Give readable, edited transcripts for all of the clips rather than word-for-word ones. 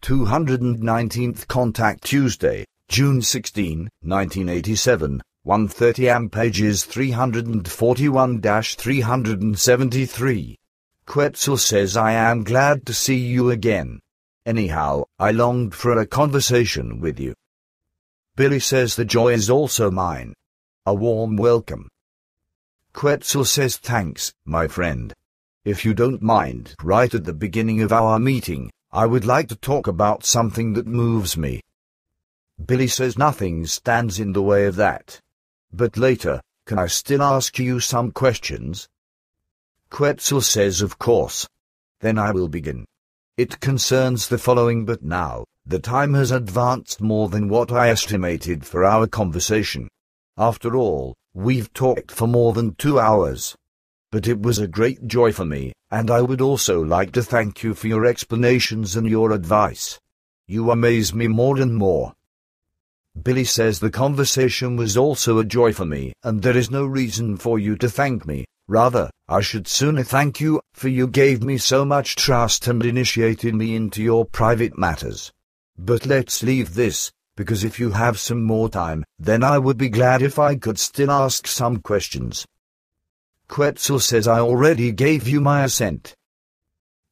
219th Contact Tuesday, June 16, 1987, 1:30 am pages 341-373. Quetzal says I am glad to see you again. Anyhow, I longed for a conversation with you. Billy says the joy is also mine. A warm welcome. Quetzal says thanks, my friend. If you don't mind, right at the beginning of our meeting, I would like to talk about something that moves me. Billy says nothing stands in the way of that. But later, can I still ask you some questions? Quetzal says of course. Then I will begin. It concerns the following, but now, the time has advanced more than what I estimated for our conversation. After all, we've talked for more than 2 hours. But it was a great joy for me, and I would also like to thank you for your explanations and your advice. You amaze me more and more. Billy says the conversation was also a joy for me, and there is no reason for you to thank me. Rather, I should sooner thank you, for you gave me so much trust and initiated me into your private matters. But let's leave this, because if you have some more time, then I would be glad if I could still ask some questions. Quetzal says I already gave you my assent.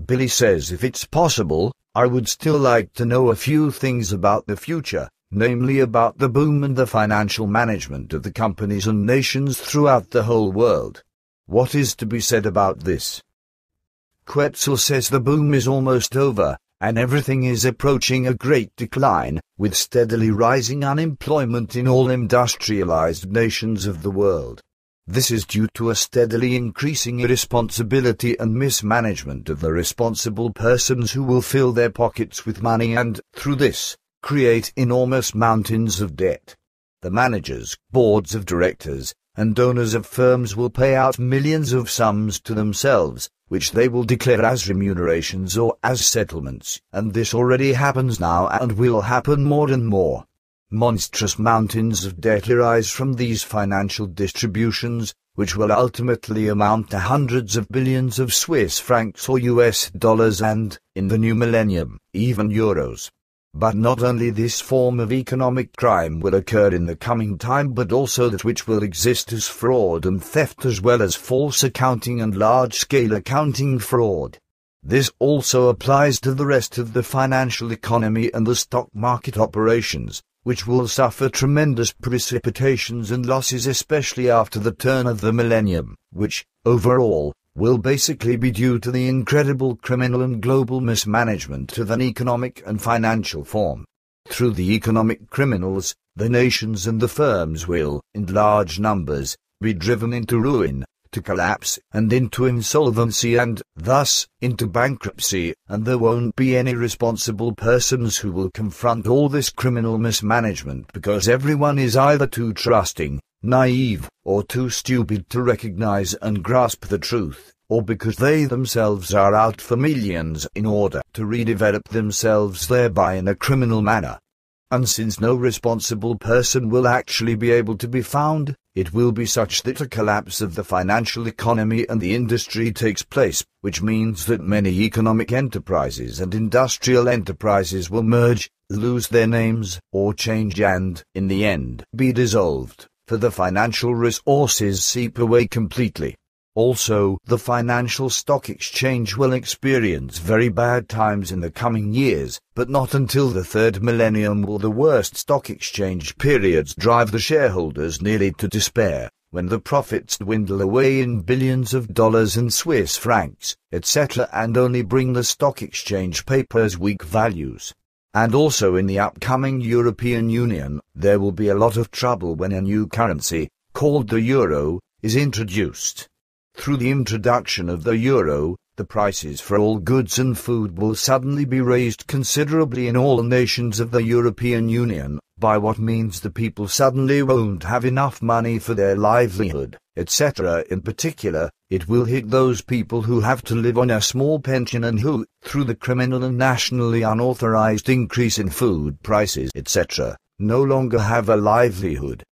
Billy says if it's possible, I would still like to know a few things about the future, namely about the boom and the financial management of the companies and nations throughout the whole world. What is to be said about this? Quetzal says the boom is almost over, and everything is approaching a great decline, with steadily rising unemployment in all industrialized nations of the world. This is due to a steadily increasing irresponsibility and mismanagement of the responsible persons who will fill their pockets with money and, through this, create enormous mountains of debt. The managers, boards of directors, and owners of firms will pay out millions of sums to themselves, which they will declare as remunerations or as settlements, and this already happens now and will happen more and more. Monstrous mountains of debt arise from these financial distributions, which will ultimately amount to hundreds of billions of Swiss francs or US dollars and, in the new millennium, even euros. But not only this form of economic crime will occur in the coming time, but also that which will exist as fraud and theft, as well as false accounting and large-scale accounting fraud. This also applies to the rest of the financial economy and the stock market operations, which will suffer tremendous precipitations and losses, especially after the turn of the millennium, which, overall, will basically be due to the incredible criminal and global mismanagement of an economic and financial form. Through the economic criminals, the nations and the firms will, in large numbers, be driven into ruin, to collapse, and into insolvency and, thus, into bankruptcy, and there won't be any responsible persons who will confront all this criminal mismanagement because everyone is either too trusting, naive, or too stupid to recognize and grasp the truth, or because they themselves are out for millions in order to redevelop themselves thereby in a criminal manner. And since no responsible person will actually be able to be found, it will be such that a collapse of the financial economy and the industry takes place, which means that many economic enterprises and industrial enterprises will merge, lose their names, or change and, in the end, be dissolved, for the financial resources seep away completely. Also, the financial stock exchange will experience very bad times in the coming years, but not until the third millennium will the worst stock exchange periods drive the shareholders nearly to despair, when the profits dwindle away in billions of dollars and Swiss francs, etc., and only bring the stock exchange papers weak values. And also in the upcoming European Union, there will be a lot of trouble when a new currency, called the euro, is introduced. Through the introduction of the euro, the prices for all goods and food will suddenly be raised considerably in all nations of the European Union, by what means the people suddenly won't have enough money for their livelihood, etc. In particular, it will hit those people who have to live on a small pension and who, through the criminal and nationally unauthorized increase in food prices, etc., no longer have a livelihood.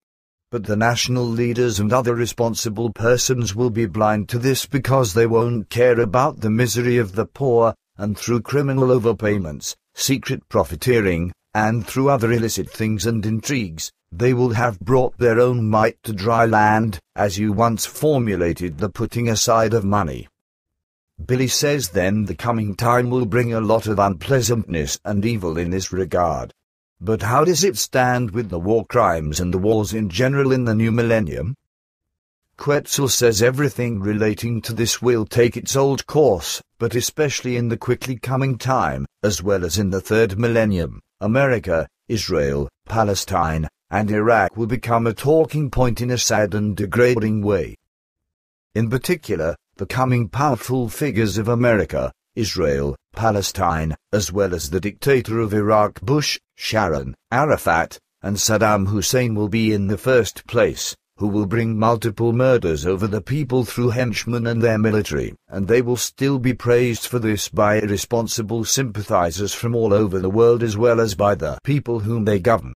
But the national leaders and other responsible persons will be blind to this because they won't care about the misery of the poor, and through criminal overpayments, secret profiteering, and through other illicit things and intrigues, they will have brought their own might to dry land, as you once formulated the putting aside of money. Billy says then the coming time will bring a lot of unpleasantness and evil in this regard. But how does it stand with the war crimes and the wars in general in the new millennium? Quetzal says everything relating to this will take its old course, but especially in the quickly coming time, as well as in the third millennium, America, Israel, Palestine, and Iraq will become a talking point in a sad and degrading way. In particular, the coming powerful figures of America, Israel, Palestine, as well as the dictator of Iraq Bush, Sharon, Arafat, and Saddam Hussein will be in the first place, who will bring multiple murders over the people through henchmen and their military, and they will still be praised for this by irresponsible sympathizers from all over the world as well as by the people whom they govern.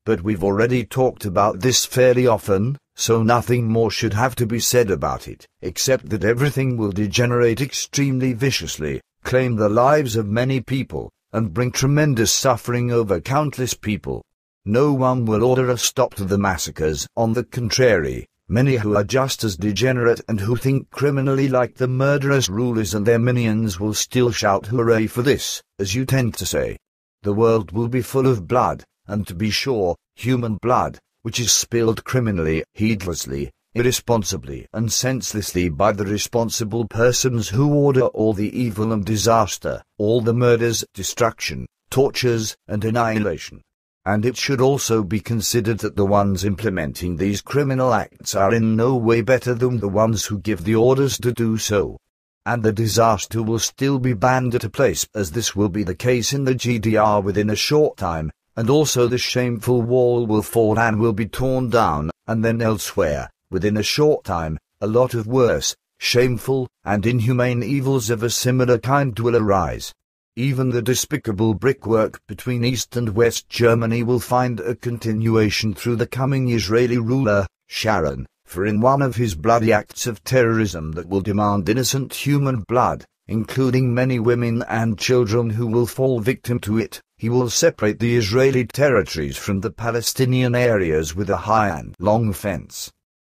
But we've already talked about this fairly often, so nothing more should have to be said about it, except that everything will degenerate extremely viciously, claim the lives of many people, and bring tremendous suffering over countless people. No one will order a stop to the massacres. On the contrary, many who are just as degenerate and who think criminally like the murderous rulers and their minions will still shout hooray for this, as you tend to say. The world will be full of blood, and to be sure, human blood, which is spilled criminally, heedlessly, irresponsibly and senselessly by the responsible persons who order all the evil and disaster, all the murders, destruction, tortures, and annihilation. And it should also be considered that the ones implementing these criminal acts are in no way better than the ones who give the orders to do so. And the disaster will still be bound to place, as this will be the case in the GDR within a short time, and also the shameful wall will fall and will be torn down, and then elsewhere, within a short time, a lot of worse, shameful, and inhumane evils of a similar kind will arise. Even the despicable brickwork between East and West Germany will find a continuation through the coming Israeli ruler, Sharon, for in one of his bloody acts of terrorism that will demand innocent human blood, including many women and children who will fall victim to it, he will separate the Israeli territories from the Palestinian areas with a high and long fence.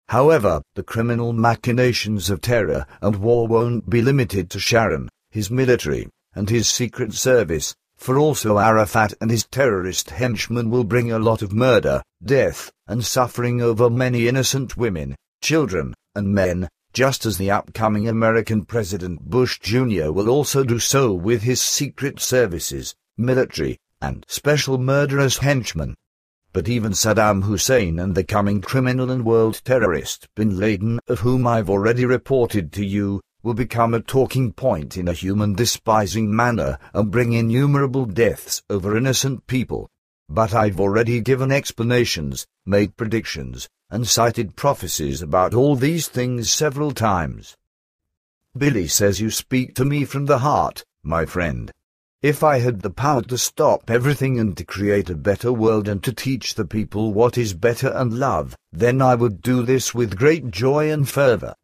However, the criminal machinations of terror and war won't be limited to Sharon, his military, and his secret service, for also Arafat and his terrorist henchmen will bring a lot of murder, death, and suffering over many innocent women, children, and men, just as the upcoming American President Bush Jr. will also do so with his secret services, military, and special murderous henchmen. But even Saddam Hussein and the coming criminal and world terrorist Bin Laden, of whom I've already reported to you, will become a talking point in a human-despising manner and bring innumerable deaths over innocent people. But I've already given explanations, made predictions, and cited prophecies about all these things several times. Billy says you speak to me from the heart, my friend. If I had the power to stop everything and to create a better world and to teach the people what is better and love, then I would do this with great joy and fervor.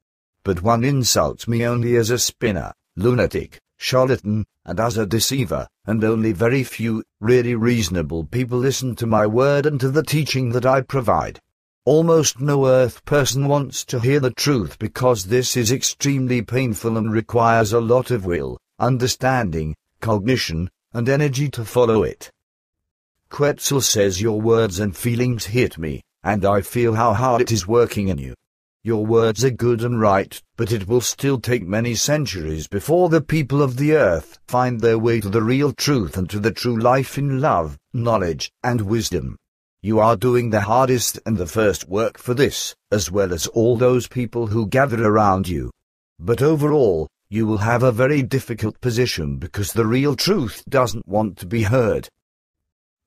But one insults me only as a spinner, lunatic, charlatan, and as a deceiver, and only very few, really reasonable people listen to my word and to the teaching that I provide. Almost no earth person wants to hear the truth because this is extremely painful and requires a lot of will, understanding, cognition, and energy to follow it. Quetzal says your words and feelings hit me, and I feel how hard it is working in you. Your words are good and right, but it will still take many centuries before the people of the earth find their way to the real truth and to the true life in love, knowledge, and wisdom. You are doing the hardest and the first work for this, as well as all those people who gather around you. But overall, you will have a very difficult position because the real truth doesn't want to be heard.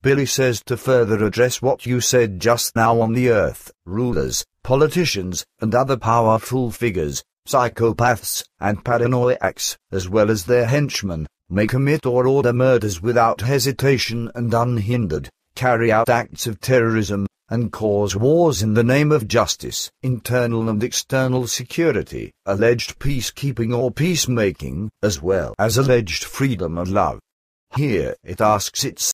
Billy says to further address what you said just now on the earth, rulers, politicians, and other powerful figures, psychopaths, and paranoiacs, as well as their henchmen, may commit or order murders without hesitation and unhindered, carry out acts of terrorism, and cause wars in the name of justice, internal and external security, alleged peacekeeping or peacemaking, as well as alleged freedom and love. Here it asks itself,